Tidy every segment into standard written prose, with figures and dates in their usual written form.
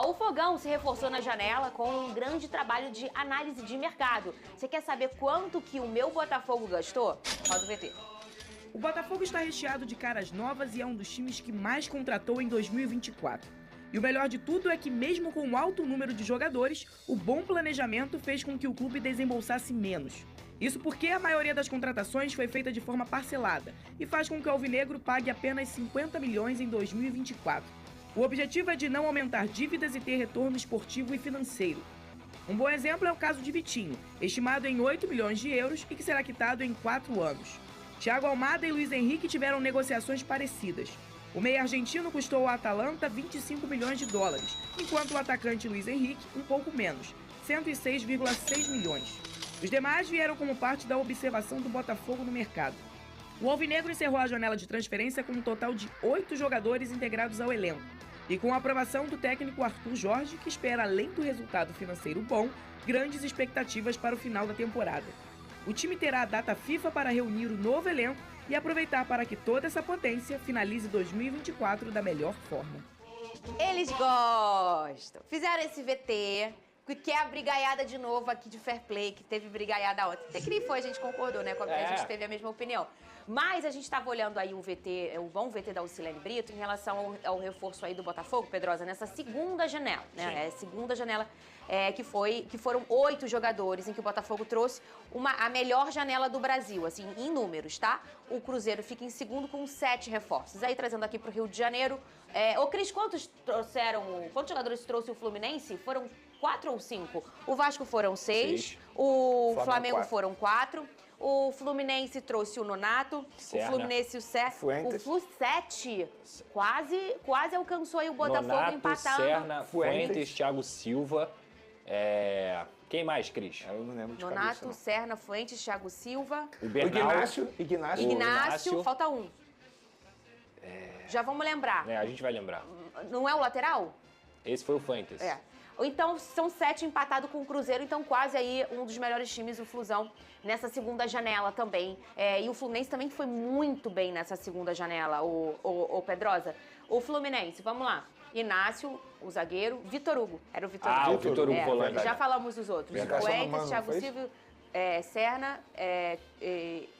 O Fogão se reforçou na janela com um grande trabalho de análise de mercado. Você quer saber quanto que o meu Botafogo gastou? Roda o VT. O Botafogo está recheado de caras novas e é um dos times que mais contratou em 2024. E o melhor de tudo é que, mesmo com um alto número de jogadores, o bom planejamento fez com que o clube desembolsasse menos. Isso porque a maioria das contratações foi feita de forma parcelada e faz com que o Alvinegro pague apenas 50 milhões em 2024. O objetivo é de não aumentar dívidas e ter retorno esportivo e financeiro. Um bom exemplo é o caso de Vitinho, estimado em 8 milhões de euros e que será quitado em 4 anos. Thiago Almada e Luiz Henrique tiveram negociações parecidas. O meia argentino custou ao Atalanta 25 milhões de dólares, enquanto o atacante Luiz Henrique um pouco menos, 106,6 milhões. Os demais vieram como parte da observação do Botafogo no mercado. O Alvinegro encerrou a janela de transferência com um total de 8 jogadores integrados ao elenco. E com a aprovação do técnico Arthur Jorge, que espera, além do resultado financeiro bom, grandes expectativas para o final da temporada. O time terá a data FIFA para reunir o novo elenco e aproveitar para que toda essa potência finalize 2024 da melhor forma. Eles gostam. Fizeram esse VT, que é a brigaiada de novo aqui de Fair Play, que teve brigaiada ontem. Até que nem foi, a gente concordou, né? A gente teve a mesma opinião. Mas a gente estava olhando aí um VT, o bom VT da Lucilene Brito, em relação ao reforço aí do Botafogo, Pedrosa, nessa segunda janela, né? Segunda janela que foram 8 jogadores, em que o Botafogo trouxe a melhor janela do Brasil, assim, em números, tá? O Cruzeiro fica em segundo com 7 reforços. Aí, trazendo aqui pro Rio de Janeiro. Ô, Cris, quantos jogadores trouxe o Fluminense? Foram 4 ou 5? O Vasco foram 6. O Flamengo foram 4. O Fluminense trouxe o Nonato, Serna. O Fluminense o Serna, o Flu 7 quase alcançou aí o Botafogo Nonato, empatando. Serna, Fuentes, Thiago Silva, quem mais, Cris? Eu não lembro de Nonato, cabeça, não. Serna, Fuentes, Thiago Silva. O Bernal, Ignácio, falta um. Já vamos lembrar. A gente vai lembrar. Não é o lateral? Esse foi o Fuentes. Então, são 7 empatados com o Cruzeiro, então quase aí um dos melhores times, o Flusão, nessa segunda janela também. E o Fluminense também foi muito bem nessa segunda janela, o Pedrosa. O Fluminense, vamos lá. Inácio, o zagueiro, Vitor Hugo. Era o Vitor Hugo. O Vitor Hugo volante. Já falamos dos outros. Fuentes, Thiago Silva, Serna,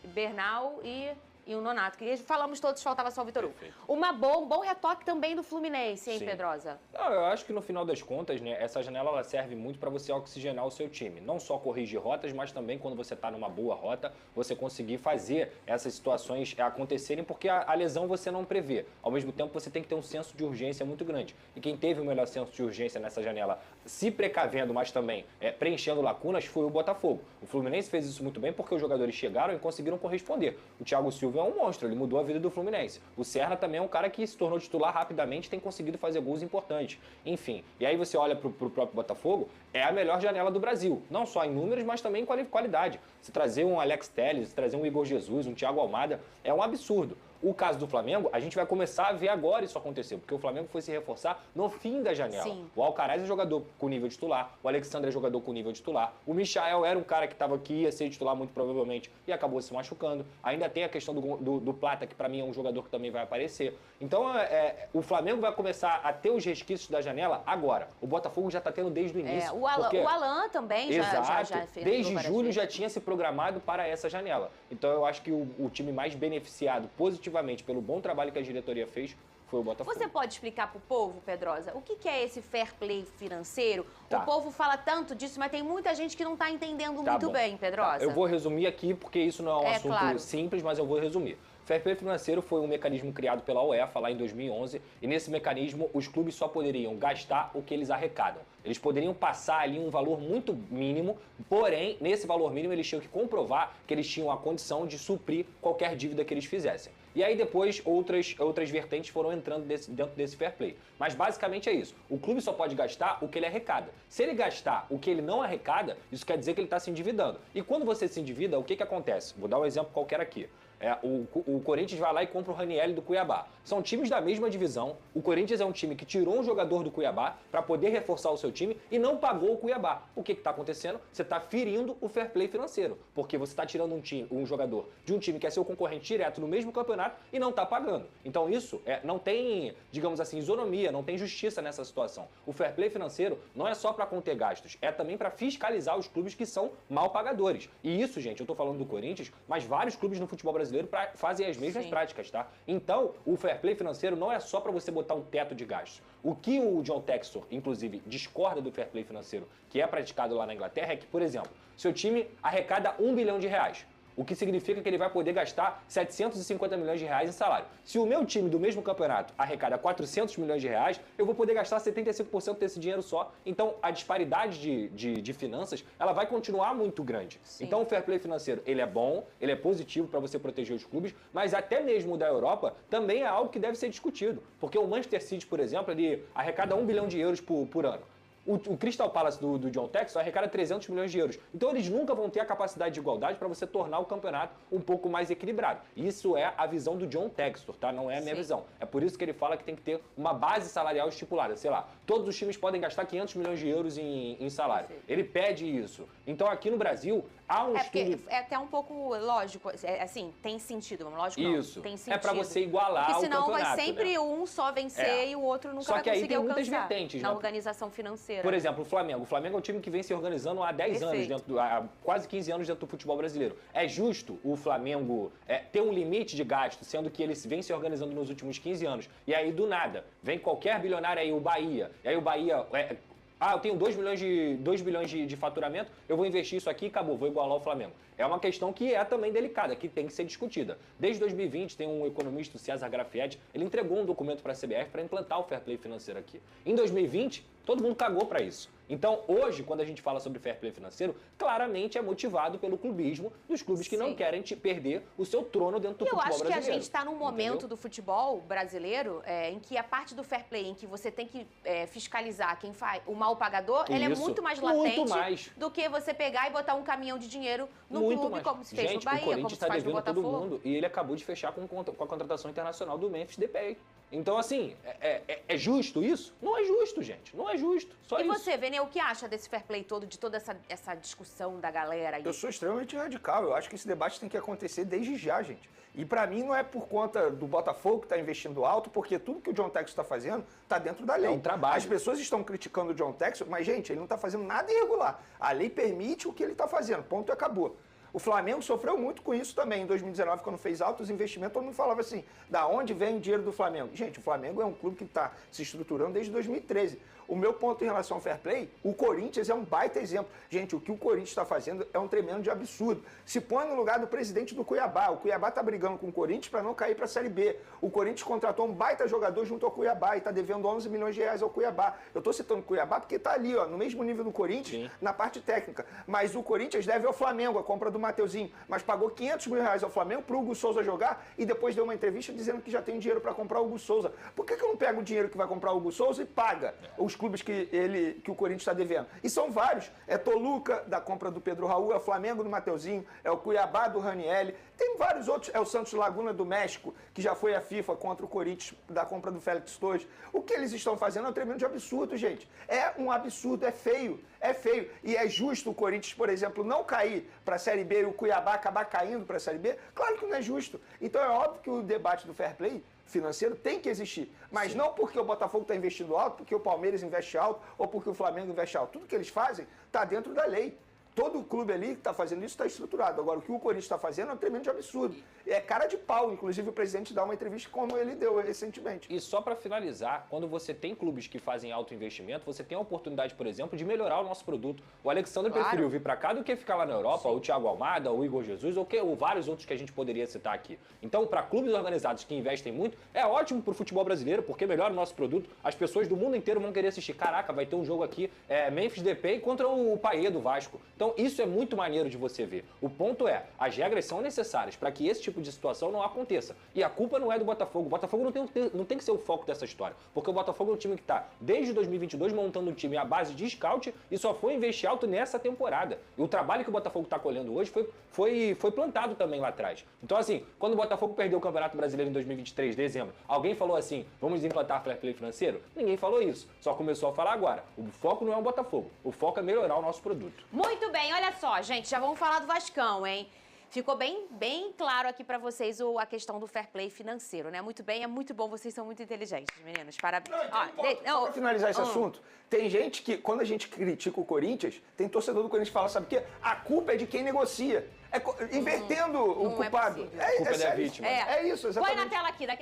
Bernal e o Nonato, que falamos todos, faltava só o Vitor Hugo. Um bom retoque também do Fluminense, hein, Pedrosa? Eu acho que no final das contas, né, essa janela ela serve muito para você oxigenar o seu time. Não só corrigir rotas, mas também quando você está numa boa rota, você conseguir fazer essas situações acontecerem, porque a lesão você não prevê. Ao mesmo tempo, você tem que ter um senso de urgência muito grande. E quem teve o melhor senso de urgência nessa janela, se precavendo, mas também preenchendo lacunas, foi o Botafogo. O Fluminense fez isso muito bem porque os jogadores chegaram e conseguiram corresponder. O Thiago Silva é um monstro, ele mudou a vida do Fluminense. O Serna também é um cara que se tornou titular rapidamente e tem conseguido fazer gols importantes. Enfim, e aí você olha pro próprio Botafogo, é a melhor janela do Brasil. Não só em números, mas também em qualidade. Se trazer um Alex Telles, se trazer um Igor Jesus, um Thiago Almada, é um absurdo. O caso do Flamengo, a gente vai começar a ver agora isso acontecer, porque o Flamengo foi se reforçar no fim da janela. Sim. O Alcaraz é jogador com nível titular, o Alexandre é jogador com nível titular, o Michael era um cara que estava aqui, ia ser titular muito provavelmente, e acabou se machucando. Ainda tem a questão do Plata, que para mim é um jogador que também vai aparecer. Então, o Flamengo vai começar a ter os resquícios da janela agora. O Botafogo já está tendo desde o início. O Alan também já fez. Desde julho já tinha se programado para essa janela. Então, eu acho que o time mais beneficiado positivamente pelo bom trabalho que a diretoria fez foi o Botafogo. Você pode explicar pro povo, Pedrosa, o que é esse fair play financeiro? Tá. O povo fala tanto disso, mas tem muita gente que não tá entendendo muito bem, Pedrosa. Eu vou resumir aqui, porque isso não é um assunto simples, mas eu vou resumir. Fair play financeiro foi um mecanismo criado pela UEFA lá em 2011 e nesse mecanismo os clubes só poderiam gastar o que eles arrecadam. Eles poderiam passar ali um valor muito mínimo, porém, nesse valor mínimo eles tinham que comprovar que eles tinham a condição de suprir qualquer dívida que eles fizessem. E aí depois outras vertentes foram entrando dentro desse fair play. Mas basicamente é isso. O clube só pode gastar o que ele arrecada. Se ele gastar o que ele não arrecada, isso quer dizer que ele está se endividando. E quando você se endivida, o que acontece? Vou dar um exemplo qualquer aqui. O Corinthians vai lá e compra o Ranieri do Cuiabá. São times da mesma divisão. O Corinthians é um time que tirou um jogador do Cuiabá para poder reforçar o seu time e não pagou o Cuiabá. O que está acontecendo? Você está ferindo o fair play financeiro, porque você está tirando um jogador de um time que é seu concorrente direto no mesmo campeonato e não está pagando. Então isso não tem, digamos assim, isonomia, não tem justiça nessa situação. O fair play financeiro não é só para conter gastos, é também para fiscalizar os clubes que são mal pagadores. E isso, gente, eu estou falando do Corinthians, mas vários clubes no futebol brasileiro fazem as mesmas práticas, tá? Então, o fair play financeiro não é só para você botar um teto de gastos. O que o John Textor, inclusive, discorda do fair play financeiro que é praticado lá na Inglaterra é que, por exemplo, seu time arrecada R$1 bilhão, o que significa que ele vai poder gastar 750 milhões de reais em salário. Se o meu time do mesmo campeonato arrecada 400 milhões de reais, eu vou poder gastar 75% desse dinheiro só. Então, a disparidade de finanças, ela vai continuar muito grande. Sim. Então, o fair play financeiro, ele é bom, ele é positivo para você proteger os clubes, mas até mesmo o da Europa também é algo que deve ser discutido. Porque o Manchester City, por exemplo, ele arrecada 1 bilhão de euros por ano. O Crystal Palace do John Textor arrecada 300 milhões de euros. Então eles nunca vão ter a capacidade de igualdade para você tornar o campeonato um pouco mais equilibrado. Isso é a visão do John Textor, tá? Não é a minha visão. É por isso que ele fala que tem que ter uma base salarial estipulada. Sei lá, todos os times podem gastar 500 milhões de euros em salário. Ele pede isso. Então aqui no Brasil há um estudo... É até um pouco lógico, assim, tem sentido, lógico não. Isso. Tem sentido. É para você igualar porque o campeonato. Senão vai sempre um só vencer e o outro nunca vai conseguir alcançar. Só que aí tem muitas vertentes, na organização financeira. Por exemplo, o Flamengo. O Flamengo é um time que vem se organizando há 10 anos, há quase 15 anos dentro do futebol brasileiro. É justo o Flamengo ter um limite de gasto, sendo que ele vem se organizando nos últimos 15 anos. E aí, do nada, vem qualquer bilionário aí, o Bahia. E aí o Bahia... eu tenho 2 bilhões de faturamento, eu vou investir isso aqui e acabou, vou igualar o Flamengo. É uma questão que é também delicada, que tem que ser discutida. Desde 2020, tem um economista, o César Grafietti, ele entregou um documento para a CBF para implantar o fair play financeiro aqui. Em 2020, todo mundo cagou para isso. Então, hoje, quando a gente fala sobre fair play financeiro, claramente é motivado pelo clubismo dos clubes que não querem perder o seu trono dentro do futebol brasileiro. Eu acho que a gente está num momento do futebol brasileiro em que a parte do fair play, em que você tem que fiscalizar quem faz o mal pagador, ela é muito mais latente do que você pegar e botar um caminhão de dinheiro no clube, como se fez no Bahia, como se faz no Botafogo. Todo mundo, e ele acabou de fechar com a contratação internacional do Memphis Depay. Então, assim, é justo isso? Não é justo, gente. Não é justo. Só isso. E você, Vene, o que acha desse fair play todo, de toda essa discussão da galera aí? Eu sou extremamente radical. Eu acho que esse debate tem que acontecer desde já, gente. E pra mim não é por conta do Botafogo que está investindo alto, porque tudo que o John Textor está fazendo está dentro da lei. É um trabalho. As pessoas estão criticando o John Textor, mas, gente, ele não está fazendo nada irregular. A lei permite o que ele está fazendo. Ponto e acabou. O Flamengo sofreu muito com isso também. Em 2019, quando fez altos investimentos, todo mundo falava assim, da onde vem o dinheiro do Flamengo? Gente, o Flamengo é um clube que está se estruturando desde 2013. O meu ponto em relação ao fair play, o Corinthians é um baita exemplo. Gente, o que o Corinthians está fazendo é um tremendo de absurdo. Se põe no lugar do presidente do Cuiabá. O Cuiabá está brigando com o Corinthians para não cair para a Série B. O Corinthians contratou um baita jogador junto ao Cuiabá e está devendo 11 milhões de reais ao Cuiabá. Eu estou citando o Cuiabá porque está ali, ó, no mesmo nível do Corinthians, na parte técnica. Mas o Corinthians deve ao Flamengo a compra do Mateuzinho, mas pagou 500 mil reais ao Flamengo para o Hugo Souza jogar e depois deu uma entrevista dizendo que já tem dinheiro para comprar o Hugo Souza. Por que eu não pego o dinheiro que vai comprar o Hugo Souza e paga os clubes que o Corinthians está devendo? E são vários. É Toluca, da compra do Pedro Raul, é o Flamengo do Mateuzinho, é o Cuiabá do Ranieri, tem vários outros. É o Santos Laguna do México, que já foi à FIFA contra o Corinthians da compra do Félix Torres. O que eles estão fazendo é um tremendo de absurdo, gente. É um absurdo, é feio. É feio. E é justo o Corinthians, por exemplo, não cair para a Série B e o Cuiabá acabar caindo para a Série B? Claro que não é justo. Então é óbvio que o debate do fair play financeiro tem que existir, mas não porque o Botafogo está investindo alto, porque o Palmeiras investe alto ou porque o Flamengo investe alto. Tudo que eles fazem está dentro da lei. Todo clube ali que está fazendo isso está estruturado. Agora, o que o Corinthians está fazendo é um tremendo absurdo. É cara de pau. Inclusive, o presidente dá uma entrevista como ele deu recentemente. E só para finalizar, quando você tem clubes que fazem alto investimento, você tem a oportunidade, por exemplo, de melhorar o nosso produto. O Alexandre preferiu vir para cá do que ficar lá na Europa, o Thiago Almada, o Igor Jesus, ou vários outros que a gente poderia citar aqui. Então, para clubes organizados que investem muito, é ótimo para o futebol brasileiro, porque melhora o nosso produto. As pessoas do mundo inteiro vão querer assistir. Caraca, vai ter um jogo aqui, Memphis Depay contra o Payet do Vasco. Então, Então, isso é muito maneiro de você ver. O ponto é, as regras são necessárias para que esse tipo de situação não aconteça. E a culpa não é do Botafogo. O Botafogo não tem que ser o foco dessa história. Porque o Botafogo é um time que está, desde 2022, montando um time à base de scout e só foi investir alto nessa temporada. E o trabalho que o Botafogo está colhendo hoje foi plantado também lá atrás. Então, assim, quando o Botafogo perdeu o Campeonato Brasileiro em 2023, dezembro, alguém falou assim, vamos implantar fair play financeiro? Ninguém falou isso. Só começou a falar agora. O foco não é o Botafogo. O foco é melhorar o nosso produto. Muito bem, olha só, gente, já vamos falar do Vascão, hein? Ficou bem claro aqui pra vocês a questão do fair play financeiro, né? Muito bem, é muito bom, vocês são muito inteligentes, meninos. Parabéns. Só pra finalizar esse assunto, tem gente que, quando a gente critica o Corinthians, tem torcedor do Corinthians que fala, sabe o quê? A culpa é de quem negocia. Invertendo o Não é culpado. possível. A culpa é da sério. vítima. É isso, exatamente. Põe na tela aqui, daqui